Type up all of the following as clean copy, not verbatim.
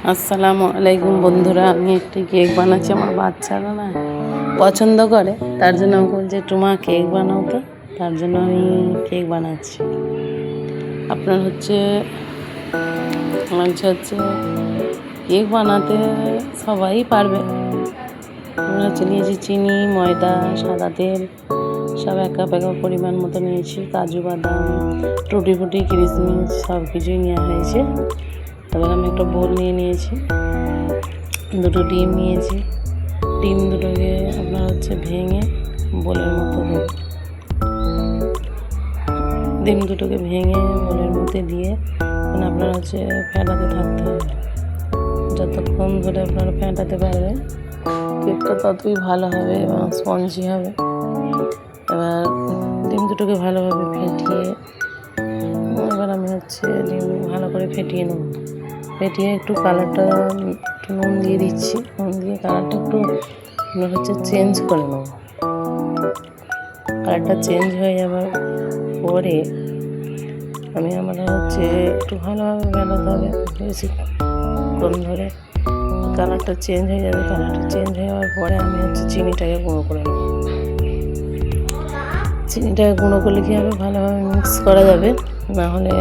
আসসালামু আলাইকুম বন্ধুরা, আমি একটি কেক বানাচ্ছি। আমার বাচ্চারা না পছন্দ করে, তার জন্য আমাকে বলছে টুমা কেক বানাও। তো তার জন্য আমি কেক বানাচ্ছি। আপনার হচ্ছে কেক বানাতে সবাই পারবে। আমরা নিয়েছি চিনি, ময়দা, সাদা তেল সব এক কাপ পরিমাণ মতো নিয়েছি। কাজু বাদাম, টুটি ফুটি, কিশমিশ সব কিছুই নেওয়া হয়েছে। তারপর আমি একটা বোল নিয়েছি, দুটো ডিম নিয়েছি। ডিম দুটোকে আপনার ভেঙে বোলের মতো ডিম দুটোকে ভেঙে বোলের মধ্যে দিয়ে আপনার ফেটাতে থাকতে হবে। যতক্ষণ ধরে আপনারা ফেটাতে পারবেন কেকটা ততই ভালো হবে এবং স্পঞ্জি হবে। এবার ডিম দুটোকে ভালোভাবে ফেটিয়ে এবার আমি ডিম ভালো করে ফেটিয়ে নেব। ফেটিয়ে একটু কালারটা একটু নুন দিয়ে দিচ্ছি। নুন দিয়ে কালারটা একটু চেঞ্জ করে নেব। কালারটা চেঞ্জ হয়ে যাবার পরে আমি একটু ভালোভাবে মেলাতে হবে, বেশিক্ষণ ধরে। কালারটা চেঞ্জ হয়ে যাবে। কালারটা চেঞ্জ হয়ে যাওয়ার পরে আমি চিনিটাকে গুঁড়ো করে নেব। চিনিটাকে গুঁড়ো করলে কী হবে, ভালোভাবে মিক্স করা যাবে, না হলে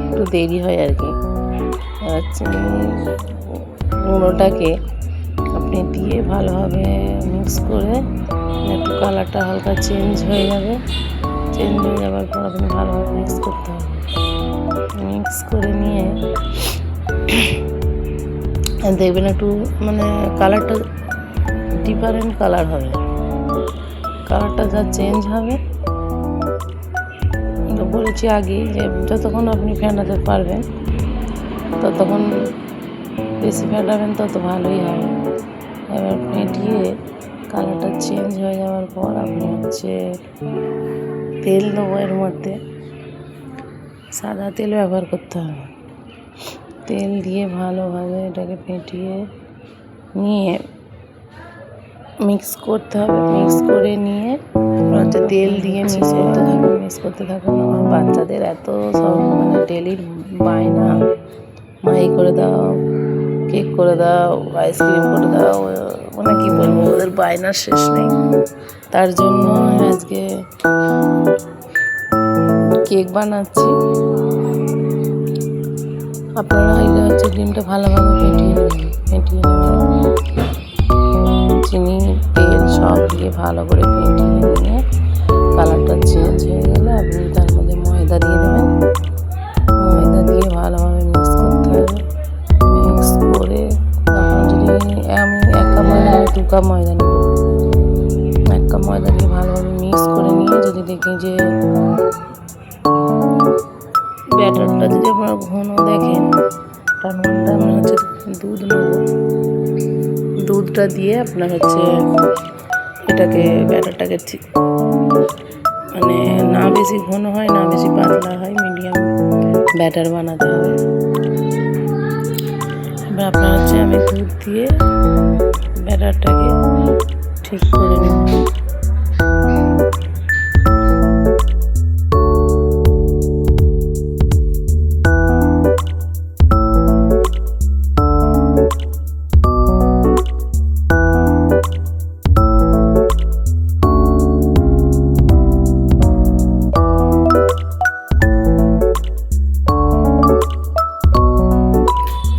একটু দেরি হয় আর কি। চিনি গুঁড়োটাকে আপনি দিয়ে ভালোভাবে মিক্স করে একটু কালারটা হালকা চেঞ্জ হয়ে যাবে। চেঞ্জ হয়ে যাওয়ার পর আপনি ভালোভাবে মিক্স করতে হবে। মিক্স করে নিয়ে দেখবেন একটু কালারটা ডিফারেন্ট কালার হবে। কালারটা যা চেঞ্জ হবে, তো বলেছি আগেই যে যতক্ষণ আপনি ফেটাতে পারবেন ততক্ষণ বেশি ফেটাবেন তত ভালোই হবে। এবার ফেটিয়ে কালারটা চেঞ্জ হয়ে যাওয়ার পর আপনি তেল দেবো। এর মধ্যে সাদা তেল ব্যবহার করতে হবে। তেল দিয়ে ভালোভাবে এটাকে ফেটিয়ে নিয়ে মিক্স করতে হবে। মিক্স করে নিয়ে তেল দিয়ে মিক্স করতে থাকুন। আমার বাচ্চাদের এত সব ডেলির বায়না, মাই করে দাও, কেক করে দাও, আইসক্রিম করে দাও, কী বলবো, ওদের বায়নার শেষ নেই। তার জন্য আজকে কেক বানাচ্ছি। আপনারা ডিমটা ভালোভাবে ফেটিয়ে নেবেন। চিনি, তেল সব দিয়ে ভালো করে ফেটিয়ে নিয়ে কালারটা চেঞ্জ হয়ে গেলে আপনি তার মধ্যে ময়দা দিয়ে দেবেন। ময়দা দিয়ে ভালোভাবে মিক্স করতে হবে। মিক্স করে আমি 1 কাপ ময়দা, 2 কাপ ময়দা নেব। 1 কাপ ময়দা দিয়ে ভালোভাবে মিক্স করে নিয়ে যদি দেখি যে ব্যাটারটা যদি আপনারা ঘন দেখেন, তার মধ্যে আমরা দুধ নেব। দুধটা দিয়ে আপনার এটাকে ব্যাটারটাকে ঠিক না বেশি ঘন হয় না বেশি পাতলা হয়, মিডিয়াম ব্যাটার বানাতে হবে। এবার আপনার আমি দুধ দিয়ে ব্যাটারটাকে ঠিক করে নেব।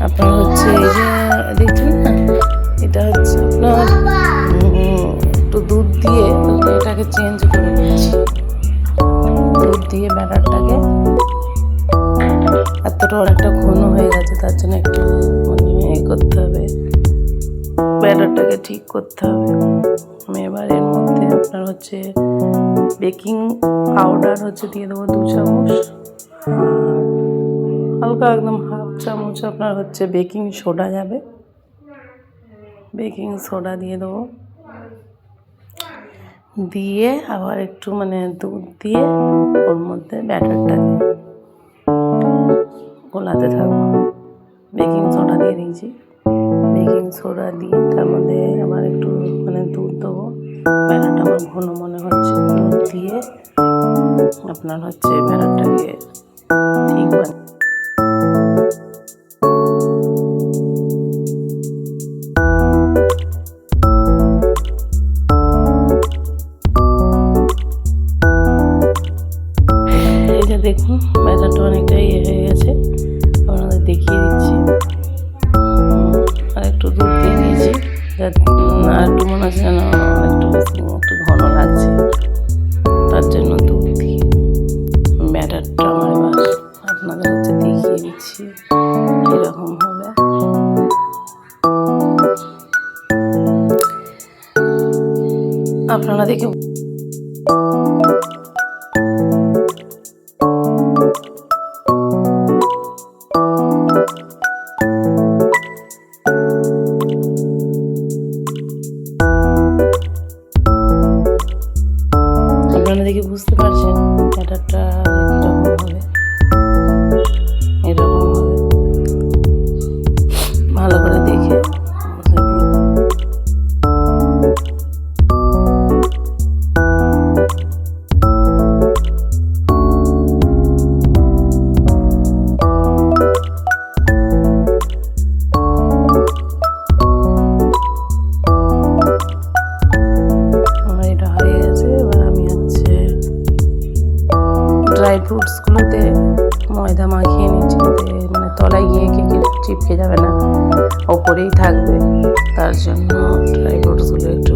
আপনার এই যে দেখছেন না, এটা আপনার একটু দুধ দিয়ে এটাকে চেঞ্জ করে নিচ্ছি। দুধ দিয়ে ব্যাটারটাকে এতটা অনেকটা ঘন হয়ে গেছে, তার জন্য একটু করতে হবে, ব্যাটারটাকে ঠিক করতে হবে। আমি এবার এর মধ্যে আপনার বেকিং পাউডার দিয়ে দেবো 2 চামচ। হালকা একদম 1/2 চামচ আপনার বেকিং সোডা যাবে। বেকিং সোডা দিয়ে দেবো। দিয়ে আবার একটু দুধ দিয়ে ওর মধ্যে ব্যাটারটাকে গোলাতে থাকবো। বেকিং সোডা দিয়ে দিয়েছি। বেকিং সোডা দিয়ে তার মধ্যে আবার একটু দুধ দেবো। ব্যাটারটা আমার ঘন মনে হচ্ছে, দুধ দিয়ে আপনার ব্যাটারটাকে ঠিক। এরকম হবে। আপনারা দেখে বুঝতে পারছেন ব্যাটারটা কীরকম হবে। এরকম হবে, ভালো করে দেখে ড্রাই ফ্রুটসগুলোতে ময়দা মাখিয়ে নিচ্ছি, মানে তলায় গিয়ে কেকে চিপকে যাবে না, ওপরেই থাকবে। তার জন্য ড্রাই ফ্রুটসগুলো একটু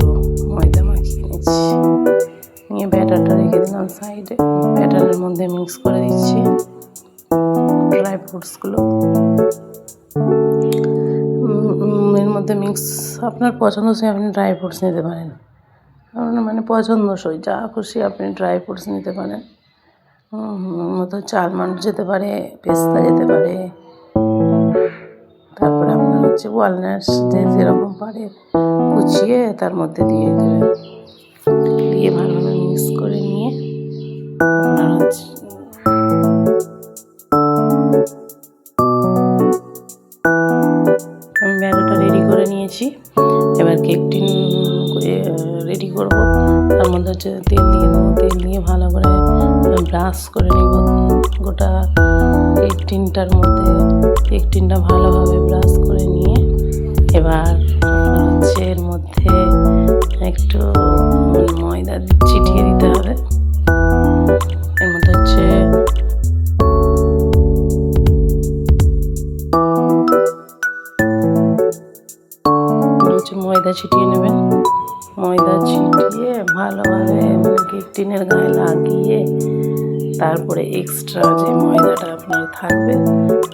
ময়দা মাখিয়ে নিচ্ছি, নিয়ে ব্যাটারটা রেখে দিলাম সাইডে। ব্যাটারের মধ্যে মিক্স করে দিচ্ছি ড্রাই ফ্রুটসগুলো। এর মধ্যে মিক্স আপনার পছন্দসই আপনি ড্রাই ফ্রুটস নিতে পারেন, আপনার মানে পছন্দসই যা খুশি আপনি ড্রাই ফ্রুটস নিতে পারেন। মতো চালমগজ যেতে পারে, পেস্তা যেতে পারে, তারপরে আপনার হচ্ছে ওয়ালনাটস, যে যেরকম পারে কুচিয়ে তার মধ্যে দিয়ে দেবেন। দিয়ে ভালোভাবে মিক্স করে নিয়ে আপনার হচ্ছে আমি ব্যাটারটা রেডি করে নিয়েছি। এবার কেক টিন রেডি করব। তার মধ্যে হচ্ছে তেল দিয়ে নেবো, তেল দিয়ে ভালো করে ব্রাশ করে নিব গোটা কেক টিনটার মধ্যে। কেক টিনটা ভালোভাবে ব্রাশ করে নিয়ে এবার হচ্ছে এর মধ্যে একটু ময়দা ছিটিয়ে দিতে হবে। এর মধ্যে হচ্ছে ময়দা ছিটিয়ে নেবেন। ময়দা ছিটিয়ে ভালোভাবে মানে কেক টিনের গায়ে লাগিয়ে তারপরে এক্সট্রা যে ময়দাটা আপনার থাকবে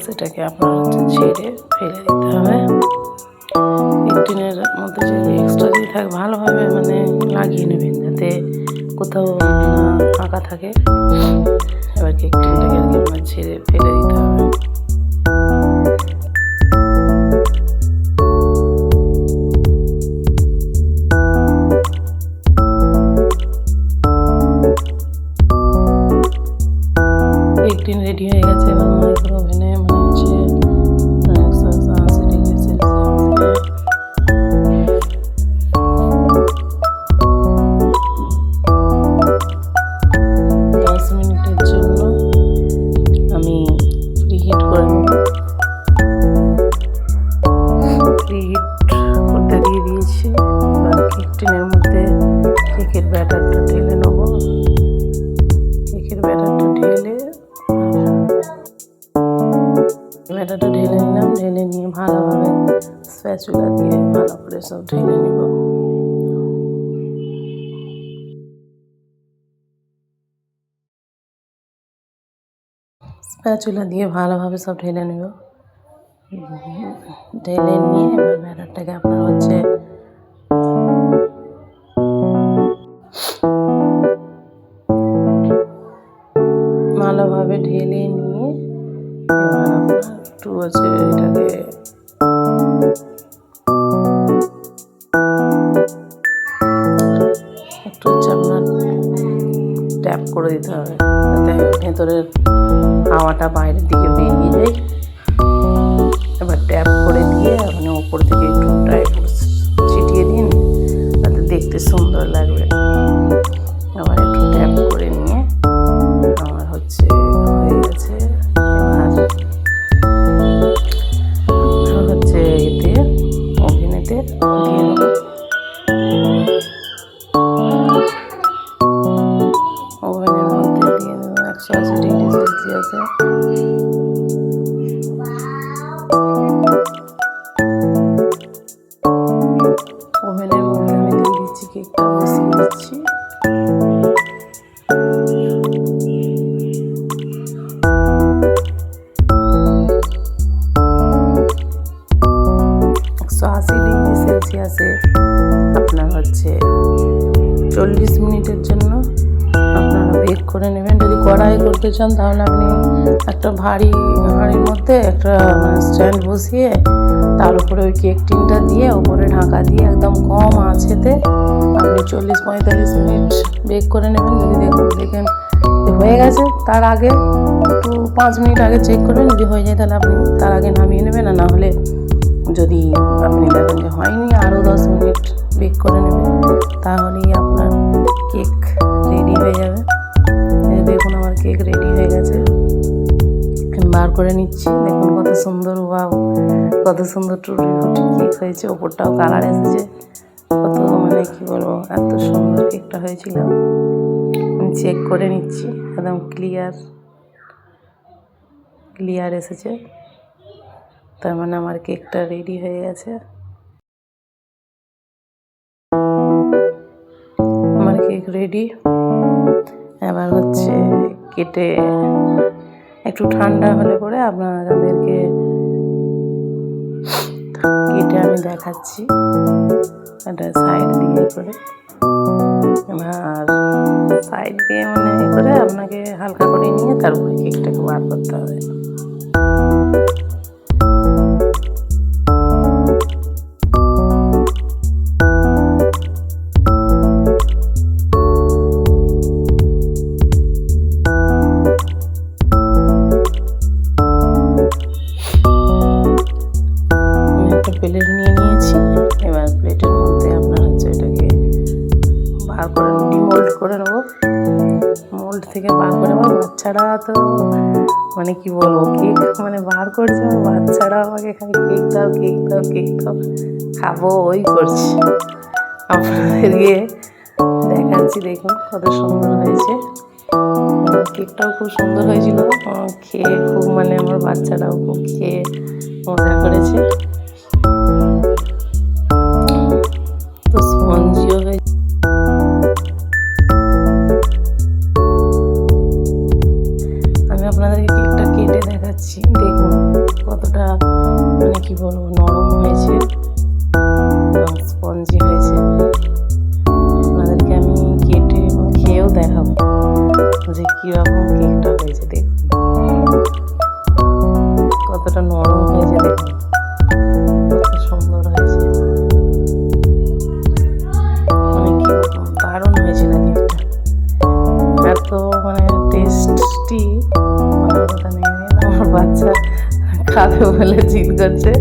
সেটাকে আপনার হচ্ছে ছেড়ে ফেলে দিতে হবে। কেক টিনের মধ্যে যে এক্সট্রা দিয়ে থাকে ভালোভাবে মানে লাগিয়ে নেবেন যাতে কোথাও না ফাঁকা থাকে। এবার কেক টিনটাকে আর কি ছেড়ে ফেলে দিতে হবে। কেক টিন রেডি হয়ে গেছে। এবার মাইক্রো ওভেনে মানে হচ্ছে 180 ডিগ্রি সেলসিয়াসে 10 মিনিটের জন্য আমি প্রিহিট করে নেব। প্রিহিট করতে দিয়ে দিয়েছি। এবার কেক টিনের মধ্যে কেকের ব্যাটারটা ঢেলে নেব। কেকের ব্যাটারটা ঢেলে নিলাম। ঢেলে নিয়ে ভালোভাবে স্প্যাচুলা দিয়ে ভালো করে সব ঢেলে নিব। স্প্যাচুলা দিয়ে ভালোভাবে সব ঢেলে নেব। ঢেলে নিয়ে এবার ব্যাটারটাকে আপনার হচ্ছে ভালোভাবে ঢেলে নিয়ে এবার আপনার একটু হচ্ছে এটাকে একটু হচ্ছে আপনার ট্যাপ করে দিতে হবে যাতে ভেতরের হাওয়াটা বাইরের দিকে বেরিয়ে যায়। এবার ট্যাপ করে দিয়ে আপনি ওপর থেকে একটু ড্রাই ফ্রুটস ছিটিয়ে দিন যাতে দেখতে সুন্দর লাগবে। আবার একটু ট্যাপ করে নিয়ে আমার হচ্ছে হয়ে গেছে। এবার হচ্ছে এতে ওভেনেতে দিয়ে নেব। ওভেনের মধ্যে দিয়ে দেবো 180 ডিগ্রি সেলসিয়াসে। করতে আপনার হচ্ছে 40 মিনিটের জন্য আপনারা বেক করে নেবেন। যদি কড়াই করতে চান তাহলে আপনি একটা ভারী হাঁড়ির মধ্যে একটা স্ট্যান্ড বসিয়ে তার উপরে ওই কেক টিনটা দিয়ে ওপরে ঢাকা দিয়ে একদম কম আঁচেতে আপনি 40-45 মিনিট বেক করে নেবেন। যদি দেখেন হয়ে গেছে, তার আগে একটু 5 মিনিট আগে চেক করবেন। যদি হয়ে যায় তাহলে আপনি তার আগে নামিয়ে নেবেন, আর না হলে যদি আপনি দেখেন যে হয়নি আরও 10 মিনিট বেক করে নেবেন, তাহলেই আপনার কেক রেডি হয়ে যাবে। দেখুন আমার কেক রেডি হয়ে গেছে, আমি বার করে নিচ্ছি। দেখুন কত সুন্দর, ওয়াও কত সুন্দর টুটি ফুটি কেক হয়েছে, ওপরটাও কালার এসেছে, কত কি বলবো, এত সুন্দর কেকটা হয়েছিল। আমি চেক করে নিচ্ছি, একদম ক্লিয়ার এসেছে, তার মানে আমার কেকটা রেডি হয়ে গেছে। আমার কেক রেডি। এবার হচ্ছে কেটে একটু ঠান্ডা হলে পরে আপনাদেরকে কেটে আমি দেখাচ্ছি, এটা সাইড দিয়ে করে। এবার সাইড দিয়ে করে আপনাকে হালকা করে নিয়ে তারপরে কেকটাকে বার করতে হবে। প্লেট নিয়ে নিয়েছি, এবার প্লেটের মধ্যে আপনার হচ্ছে এটাকে বার করে ডিমোল্ড করে নেবো। মোল্ড থেকে বার করে নেবো। বাচ্চারা তো কি বলবো, কেক বার করছে, বাচ্চারা আমাকে খালি কেক দাও কেক দাও কেক দাও, খাবো ওই করছে। আপনাদেরকে দেখাচ্ছি, দেখুন কত সুন্দর হয়েছে। কেকটাও খুব সুন্দর হয়েছিল, খেয়ে খুব আমার বাচ্চারাও খুব খেয়ে মজা করেছে। তো স্পঞ্জিও হয়েছে। আমি আপনাদেরকে কেকটা কেটে দেখাচ্ছি, দেখুন কতটা কি বলবো, নরম হয়েছে এবং স্পঞ্জি হয়েছে। আপনাদেরকে আমি কেটে এবং খেয়েও দেখাবো যে কীরকম কেকটা হয়েছে। দেখুন কতটা নরম হয়েছে, দেখুন কত সুন্দর হয়েছে, কি বলবো, দারুণ হয়েছে না কেকটা, এত টেস্টি কথা নেই। আমার বাচ্চা খাবে বলে জিদ করছে।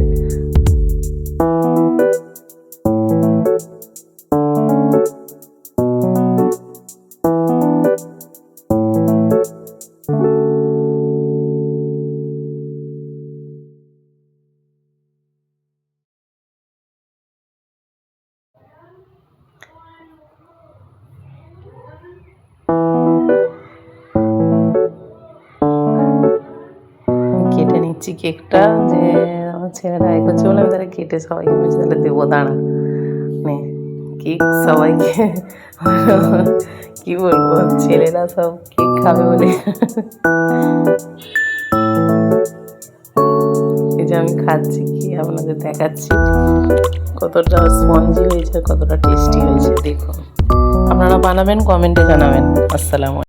কেটে নিচ্ছি কেকটা, যে আমার ছেলেরা আয় করছে বলে আমি তাহলে কেটে সবাইকে বলছি তাহলে দেবো, দাঁড়া কেক সবাইকে কি বলবো, ছেলেরা সব কেক খাবে বলে এই যে আমি খাচ্ছি, কি আপনাদের দেখাচ্ছি কতটা স্পঞ্জি হয়েছে, কতটা টেস্টি হয়েছে। দেখুন আপনারা বানাবেন, কমেন্টে জানাবেন। আসসালামু আলাইকুম।